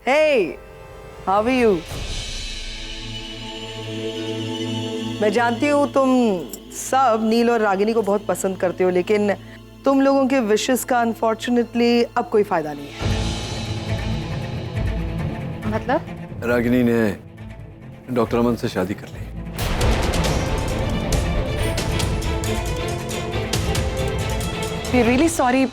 Hey, how are you? मैं जानती हूँ तुम सब नील और रागिनी को बहुत पसंद करते हो, लेकिन तुम लोगों के विशेस का अनफॉर्चुनेटली अब कोई फायदा नहीं है। मतलब? रागिनी ने डॉक्टर अमन से शादी कर ली। We're really sorry,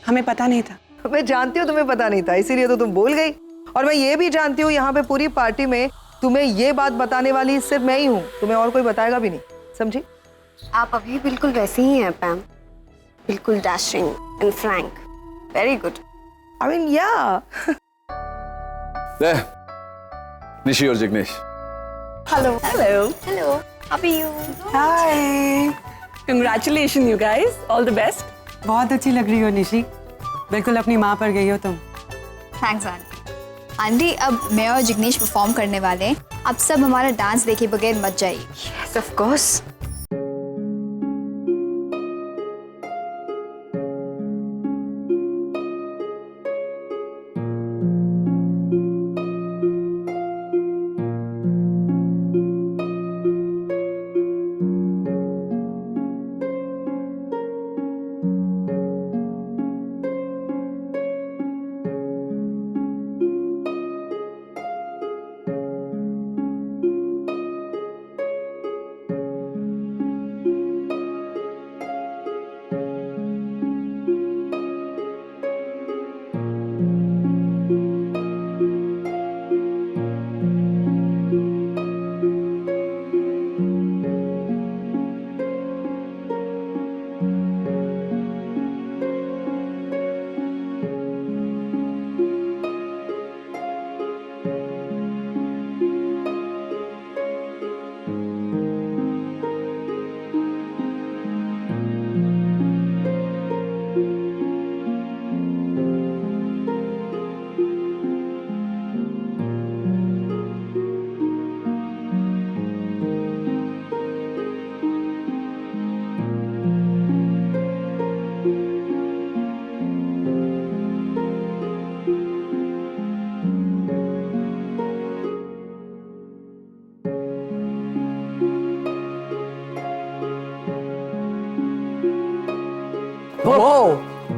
हमें पता नहीं था। मैं जानती हूँ तुम्हें पता नहीं था, इसीलिए तो तुम बोल गई। और मैं ये भी जानती हूँ यहाँ पे पूरी पार्टी में तुम्हें ये बात बताने वाली सिर्फ मैं ही हूँ, तुम्हें और कोई बताएगा भी नहीं, समझी? आप अभी बिल्कुल वैसे ही हैं पैम, बिल्कुल dashing and frank, very good. I mean, yeah. Nishi और Jignesh. Hello Hello. Hello, how are you? Hi. Congratulations, you guys. All the best. बहुत अच्छी लग रही हो निशी, बिल्कुल अपनी माँ पर गई हो तुम। Thanks aunty. आंटी, अब मैं और जिग्नेश परफॉर्म करने वाले हैं। आप सब हमारा डांस देखे बगैर मत जाइए। Yes of course.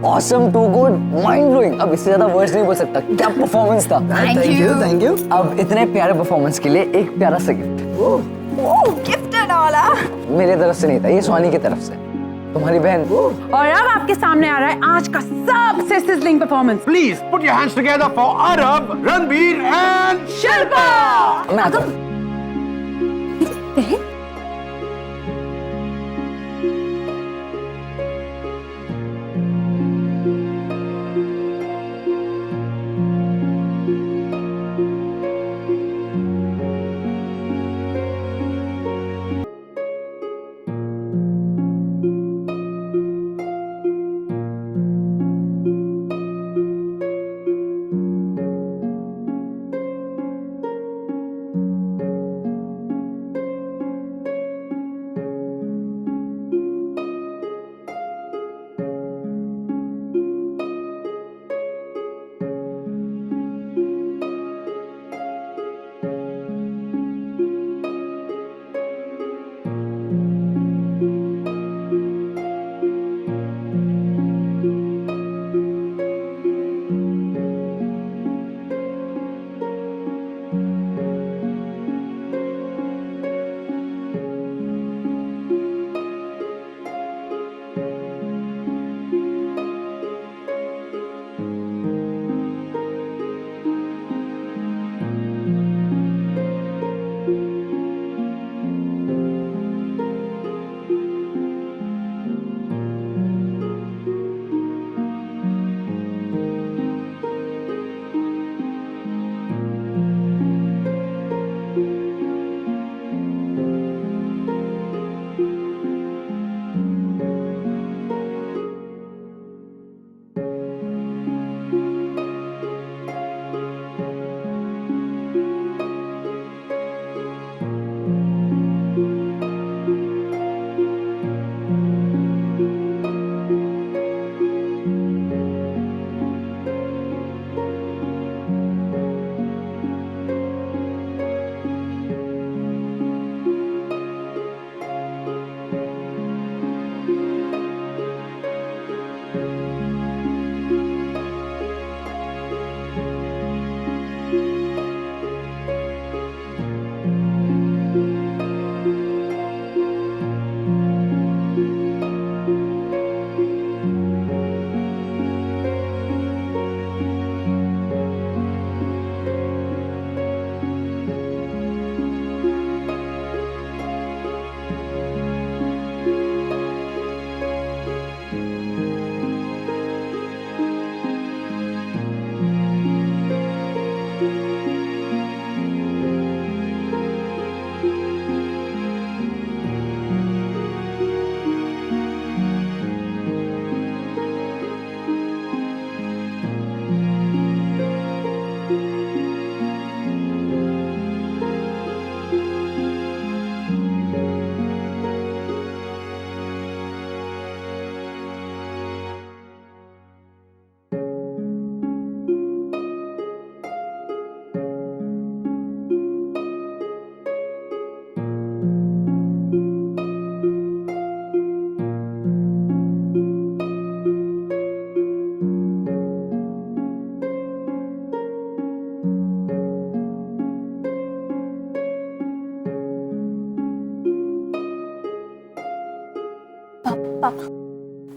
Awesome, too good, mind blowing। अब इससे ज्यादा वर्ड्स नहीं बोल सकता। क्या परफॉर्मेंस था। Thank you. अब इतने प्यारे परफॉर्मेंस के लिए एक प्यारा सा गिफ्ट। गिफ्टेड वाला। मेरे तरफ से नहीं था, ये सोनी की तरफ से, तुम्हारी बहन। और अब आपके सामने आ रहा है आज का सबसे sizzling performance. Please put your hands together for Arab, Ranbir and Shilpa! मैं आता हूँ।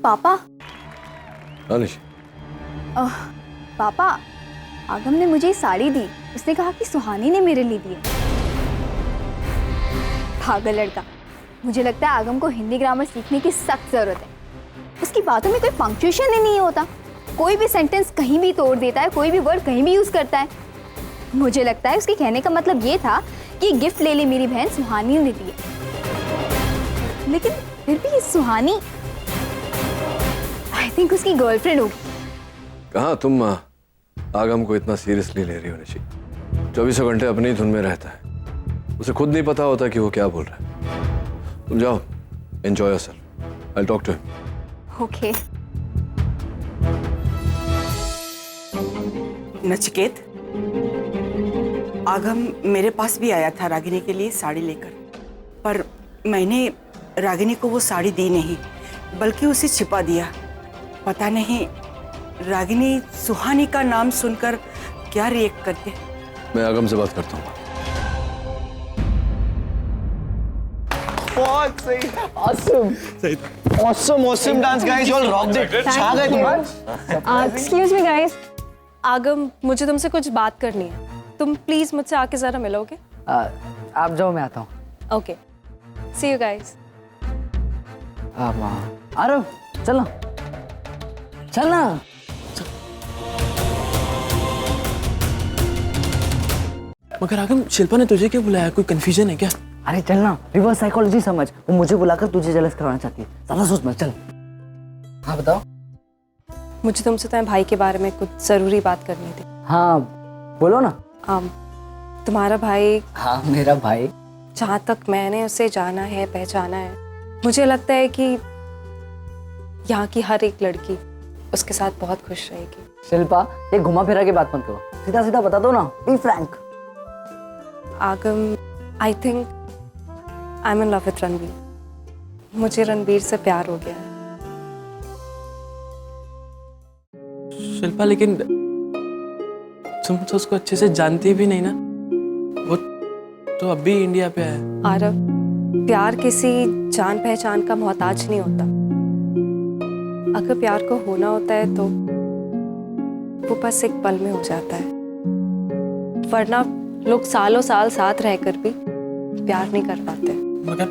पापा हाँ निशी, पापा, आगम ने मुझे साड़ी दी। उसने कहा कि सुहानी ने मेरे लिए दी है। पागल लड़का। मुझे लगता है आगम को हिंदी ग्रामर सीखने की सख्त जरूरत है। उसकी बातों में कोई पंक्चुएशन ही नहीं होता, कोई भी सेंटेंस कहीं भी तोड़ देता है, कोई भी वर्ड कहीं भी यूज करता है। मुझे लगता है उसके कहने का मतलब ये था कि गिफ्ट ले ली मेरी बहन सुहानी ने दी है। लेकिन फिर भी सुहानी आई थिंक उसकी गर्लफ्रेंड होगी। कहाँ तुम आगम को इतना सीरियसली ले रही हो निशी? 24 घंटे अपनी ही धुन में रहता है, उसे खुद नहीं पता होता कि वो क्या बोल रहा है। तुम जाओ, enjoy yourself, I will talk to him. Okay. Nachiket, Aagam मेरे पास भी आया था रागिनी के लिए साड़ी लेकर, पर मैंने रागिनी को वो साड़ी दी नहीं, बल्कि उसे छिपा दिया। पता नहीं रागिनी सुहानी का नाम सुनकर क्या रिएक्ट करते। मैं आगम से बात करता हूँ। बहुत सही। Awesome dance guys, you all rocked it. छा गए तुम। एक्सक्यूज मी गाइस, आगम मुझे तुमसे कुछ बात करनी है। तुम प्लीज मुझसे आके जरा मिलोगे? आप जाओ, मैं आता हूँ। Okay, see you guys. Aarav, चलना चलना। मगर आगम, शिल्पा ने तुझे क्यों बुलाया? कोई कंफ्यूजन है क्या? अरे चलना, रिवर्स साइकोलॉजी समझ। वो मुझे बुलाकर तुझे जेलस करवाना चाहती है। ज्यादा सोच मत, चल। हाँ बताओ। मुझे तुमसे तुम्हारे भाई के बारे में कुछ जरूरी बात करनी थी। हाँ बोलो ना। तुम्हारा भाई, हाँ मेरा भाई, जहाँ तक मैंने उसे जाना है, पहचाना है, मुझे लगता है कि यहाँ की हर एक लड़की उसके साथ बहुत खुश रहेगी। शिल्पा, ये घुमा फिरा के बात मत करो, सीधा सीधा बता दो ना, बी फ्रैंक। आगम, I think I am in love with Ranbir. मुझे रणबीर से प्यार हो गया है। शिल्पा, लेकिन तुम तो उसको अच्छे से जानती भी नहीं ना। वो तो अभी इंडिया पे है। आरव, प्यार किसी जान पहचान का मोहताज नहीं होता। अगर प्यार को होना होता है तो वो बस एक पल में हो जाता है, वरना लोग सालों साल साथ रहकर भी प्यार नहीं कर पाते। मगर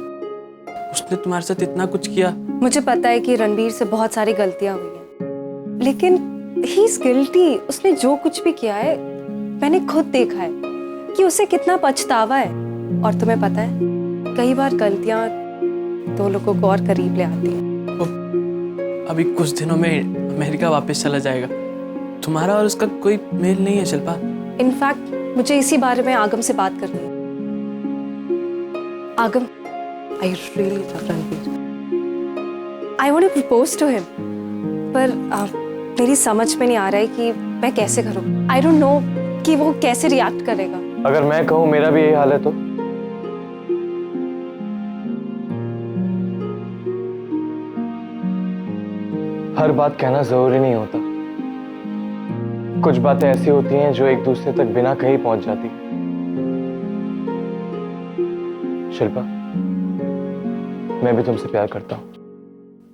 उसने तुम्हारे साथ इतना कुछ किया। मुझे पता है कि रणबीर से बहुत सारी गलतियां हुई हैं, लेकिन ही इज गिल्टी। उसने जो कुछ भी किया है मैंने खुद देखा है कि उसे कितना पछतावा है। और तुम्हें पता है, कई बार गलतियां दो लोगों को और करीब ले आती हैं। अभी कुछ दिनों में अमेरिका वापस चला जाएगा। तुम्हारा और उसका कोई मेल नहीं है शिल्पा। इनफैक्ट मुझे इसी बारे में आगम से बात करनी है। Aagam, I really love Ranbir. I want to propose to him, पर मेरी समझ में नहीं आ रहा है कि मैं कैसे करूं। आई डोंट नो कि वो कैसे रिएक्ट करेगा। अगर मैं कहूं मेरा भी यही हाल है तो? हर बात कहना जरूरी नहीं होता। कुछ बातें ऐसी होती हैं जो एक दूसरे तक बिना कहीं पहुंच जाती। शिल्पा, मैं भी तुमसे प्यार करता हूं।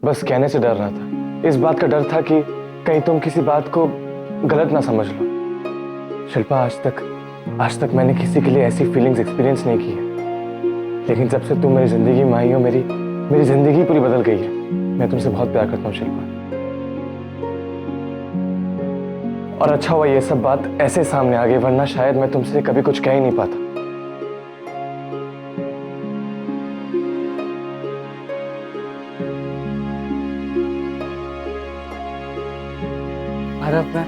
बस कहने से डर रहा था। इस बात का डर था कि कहीं तुम किसी बात को गलत ना समझ लो। शिल्पा, आज तक मैंने किसी के लिए ऐसी फीलिंग्स एक्सपीरियंस नहीं की है, लेकिन जब से तुम मेरी जिंदगी में आई हो, मेरी जिंदगी पूरी बदल गई है। मैं तुमसे बहुत प्यार करता हूँ शिल्पा। और अच्छा हुआ ये सब बात ऐसे सामने आ गई, वरना शायद मैं तुमसे कभी कुछ कह ही नहीं पाता। आरव, मैं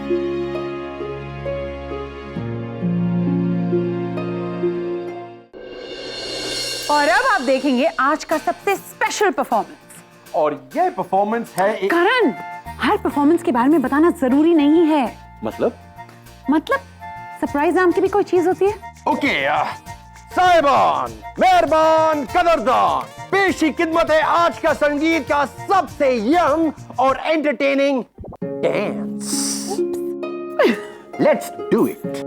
और अब आप देखेंगे आज का सबसे स्पेशल परफॉर्मेंस। और ये परफॉर्मेंस है एक... करण, हर परफॉर्मेंस के बारे में बताना जरूरी नहीं है। मतलब सरप्राइज नाम की भी कोई चीज होती है। ओके, साहिबान, मेहरबान, कदरदान, पेशी खिदमत है आज का संगीत का सबसे यंग और entertaining dance. Let's do it.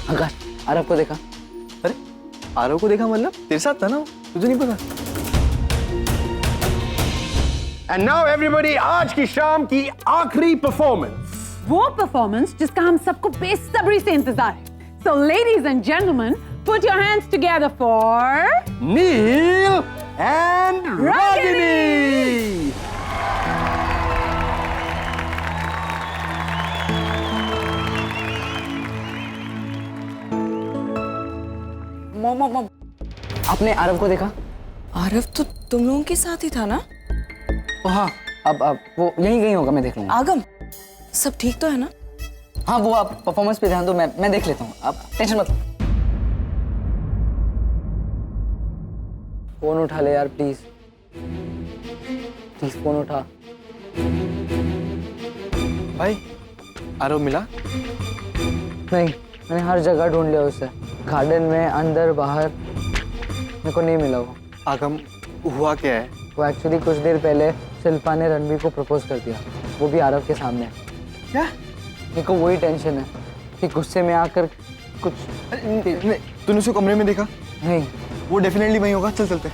Akash, Aarav को देखा? अरे आरव को देखा मतलब तेरे साथ था ना, तुझे नहीं पता? एंड नाउ एवरीबॉडी, आज की शाम की आखिरी परफॉर्मेंस, वो परफॉर्मेंस जिसका हम सबको बेसब्री से इंतजार है। So ladies and gentleman, put your hands together for Neel and Ragini. Mom, आपने आरव को देखा? आरव तो तुम लोगों के साथ ही था ना? ओ हाँ, अब वो यहीं कहीं होगा, मैं देख लूंगा। आगम, सब ठीक तो है ना? हाँ, वो आप परफॉर्मेंस पे ध्यान दो, मैं देख लेता हूँ, आप टेंशन मत। फोन उठा ले यार, प्लीज फोन उठा। भाई, आरव मिला? नहीं, मैंने हर जगह ढूंढ लिया उसे, गार्डन में, अंदर बाहर, मेरे को नहीं मिला वो। आगम, हुआ क्या है? वो एक्चुअली कुछ देर पहले शिल्पा ने रणबीर को प्रपोज कर दिया, वो भी आरव के सामने। क्या? मेरे को वही टेंशन है कि गुस्से में आकर कुछ। तूने उसे कमरे में देखा? नहीं, वो डेफिनेटली वहीं होगा, चल चलते।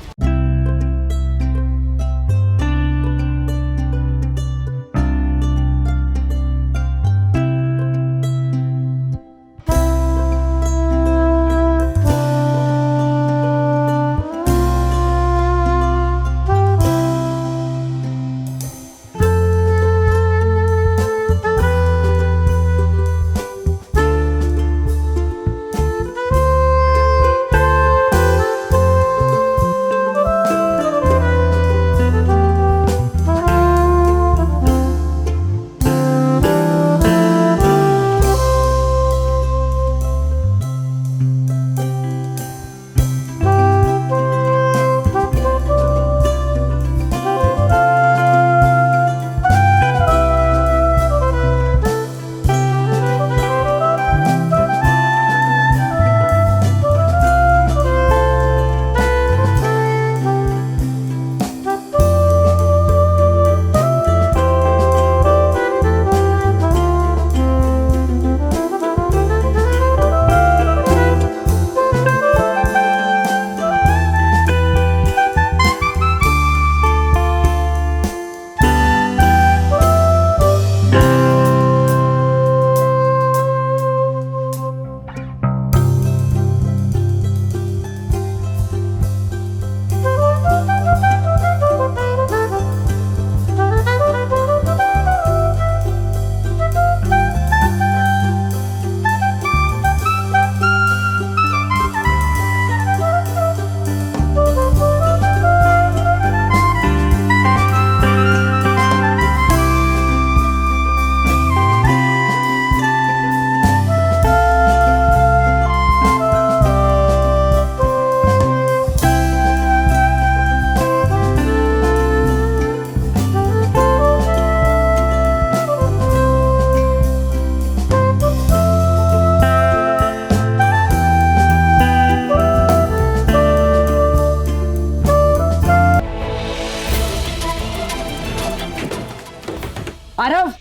आरव,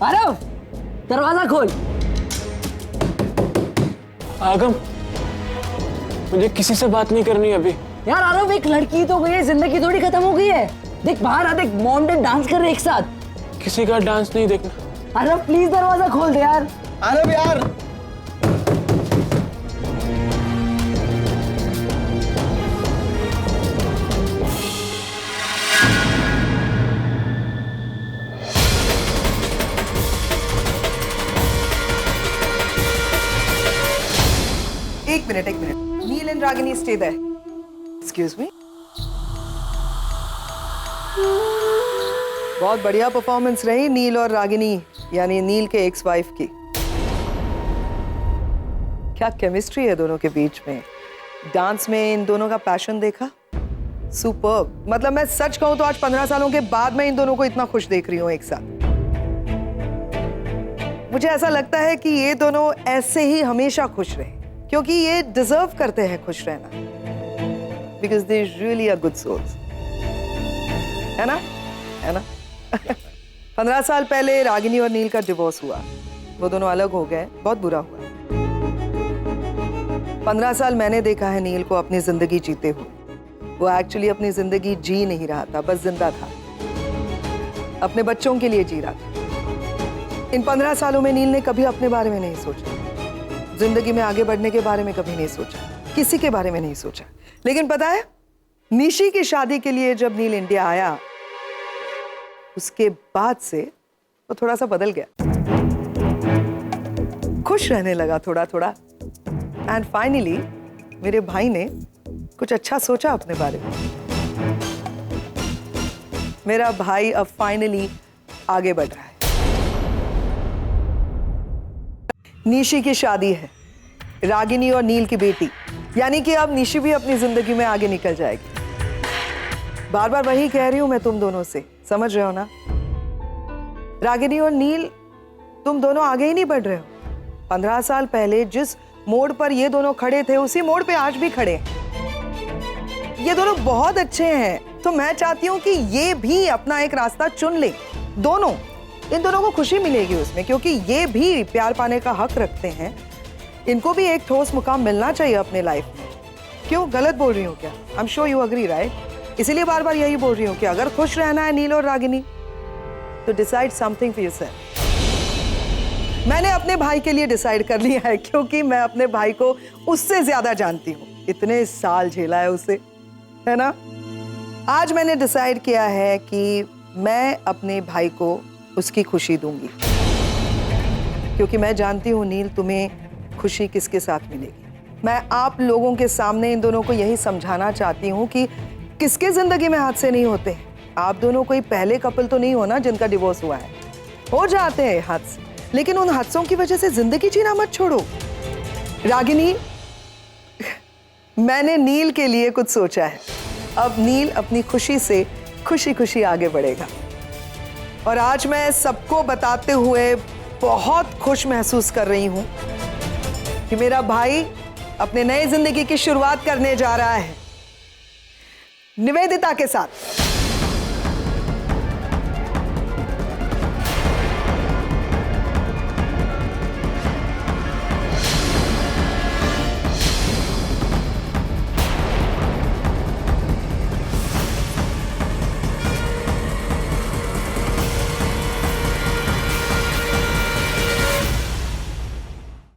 आरव, दरवाजा खोल। आगम, मुझे किसी से बात नहीं करनी अभी। यार आरव, एक लड़की तो गई है, जिंदगी थोड़ी खत्म हो गई है। देख बाहर आ, देख मॉम डैड डांस कर रहे एक साथ। किसी का डांस नहीं देखना। आरव प्लीज दरवाजा खोल दे यार। आरव यार, एक minute Neel and Ragini stay there. Excuse me. बहुत बढ़िया परफॉर्मेंस रही नील और रागिनी यानी नील के एक्स वाइफ की। क्या केमिस्ट्री है दोनों के बीच में। डांस में इन दोनों का पैशन देखा, सुपर्ब। मतलब मैं सच कहूं तो आज 15 सालों के बाद मैं इन दोनों को इतना खुश देख रही हूं एक साथ। मुझे ऐसा लगता है कि ये दोनों ऐसे ही हमेशा खुश रहे, क्योंकि ये डिजर्व करते हैं खुश रहना, because they really are good souls, है ना, है ना। 15 साल पहले रागिनी और नील का डिवोर्स हुआ, वो दोनों अलग हो गए, बहुत बुरा हुआ। 15 साल मैंने देखा है नील को अपनी जिंदगी जीते हुए। वो एक्चुअली अपनी जिंदगी जी नहीं रहा था, बस जिंदा था, अपने बच्चों के लिए जी रहा था। इन 15 सालों में नील ने कभी अपने बारे में नहीं सोचा, जिंदगी में आगे बढ़ने के बारे में कभी नहीं सोचा, किसी के बारे में नहीं सोचा। लेकिन पता है, निशी की शादी के लिए जब नील इंडिया आया, उसके बाद से वो थोड़ा सा बदल गया, खुश रहने लगा थोड़ा थोड़ा। एंड फाइनली मेरे भाई ने कुछ अच्छा सोचा अपने बारे में। मेरा भाई अब फाइनली आगे बढ़ रहा है। निशी की शादी है, रागिनी और नील की बेटी, यानी कि अब निशी भी अपनी जिंदगी में आगे निकल जाएगी। बार बार वही कह रही हूं मैं तुम दोनों से, समझ रहे हो ना। रागिनी और नील, तुम दोनों आगे ही नहीं बढ़ रहे हो। 15 साल पहले जिस मोड़ पर ये दोनों खड़े थे, उसी मोड़ पे आज भी खड़े हैं। ये दोनों बहुत अच्छे हैं, तो मैं चाहती हूं कि ये भी अपना एक रास्ता चुन ले। दोनों, इन दोनों को खुशी मिलेगी उसमें, क्योंकि ये भी प्यार पाने का हक रखते हैं। इनको भी एक ठोस मुकाम मिलना चाहिए अपने लाइफ में। क्यों, गलत बोल रही हूँ क्या? I am sure you agree, right? इसीलिए बार बार यही बोल रही हूँ कि अगर खुश रहना है नील और रागिनी, तो डिसाइड समथिंग फॉर योरसेल्फ। मैंने अपने भाई के लिए डिसाइड कर लिया है, क्योंकि मैं अपने भाई को उससे ज्यादा जानती हूँ। इतने साल झेला है उसे, है ना। आज मैंने डिसाइड किया है कि मैं अपने भाई को उसकी खुशी दूंगी, क्योंकि मैं जानती हूँ नील, तुम्हें खुशी किसके साथ मिलेगी। मैं आप लोगों के सामने इन दोनों को यही समझाना चाहती हूँ कि किसके जिंदगी में हादसे नहीं होते। आप दोनों कोई पहले कपल तो नहीं हो ना जिनका डिवोर्स हुआ है। हो जाते हैं हादसे, लेकिन उन हादसों की वजह से जिंदगी जीना मत छोड़ो। रागिनी, मैंने नील के लिए कुछ सोचा है। अब नील अपनी खुशी से खुशी खुशी आगे बढ़ेगा, और आज मैं सबको बताते हुए बहुत खुश महसूस कर रही हूं कि मेरा भाई अपने नए जिंदगी की शुरुआत करने जा रहा है निवेदिता के साथ।